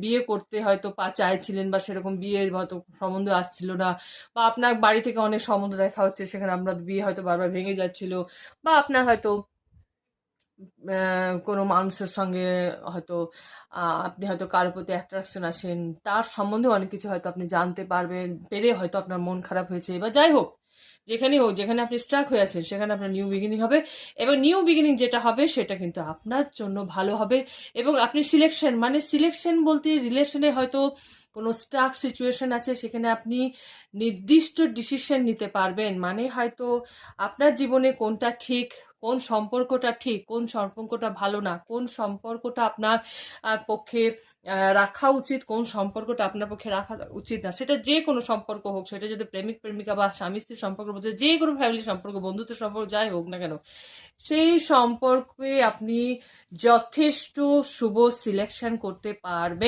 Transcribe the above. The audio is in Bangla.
বিয়ে করতে হয়তো চাইছিলেন বা সেরকম বিয়ের হয়তো সম্বন্ধ আসছিল না, বা আপনার বাড়ি থেকে অনেক সম্বন্ধ দেখা হচ্ছে, সেখানে আপনার বিয়ে হয়তো বারবার ভেঙে যাচ্ছিল, বা আপনার হয়তো কোনো মানুষের সঙ্গে হয়তো আপনি হয়তো কারো প্রতি অ্যাট্রাকশন আছেন, তার সম্বন্ধে অনেক কিছু হয়তো আপনি জানতে পারবেন, পেরে হয়তো আপনার মন খারাপ হয়েছে, বা যাই হোক, যেখানেই হোক, যেখানে আপনি স্ট্রাক হয়ে আছেন সেখানে আপনার নিউ বিগিনিং হবে। এবং নিউ বিগিনিং যেটা হবে সেটা কিন্তু আপনার জন্য ভালো হবে। এবং আপনি সিলেকশন, মানে সিলেকশন বলতে রিলেশনে হয়তো কোনো স্ট্রাক সিচুয়েশন আছে, সেখানে আপনি নির্দিষ্ট ডিসিশন নিতে পারবেন। মানে হয়তো আপনার জীবনে কোনটা ঠিক, কোন সম্পর্কটা ঠিক, কোন সম্পর্কটা ভালো না, কোন সম্পর্কটা আপনার পক্ষে রাখা উচিত, কোন সম্পর্কটা আপনার পক্ষে রাখা উচিত না, সেটা যে কোনো সম্পর্ক হোক, সেটা যদি প্রেমিক প্রেমিকা বা স্বামী স্ত্রীর সম্পর্ক বলতে, যে কোনো ফ্যামিলির সম্পর্ক, বন্ধুত্বের সম্পর্ক যাই হোক না কেন, সেই সম্পর্কে আপনি যথেষ্ট শুভ সিলেকশন করতে পারবেন।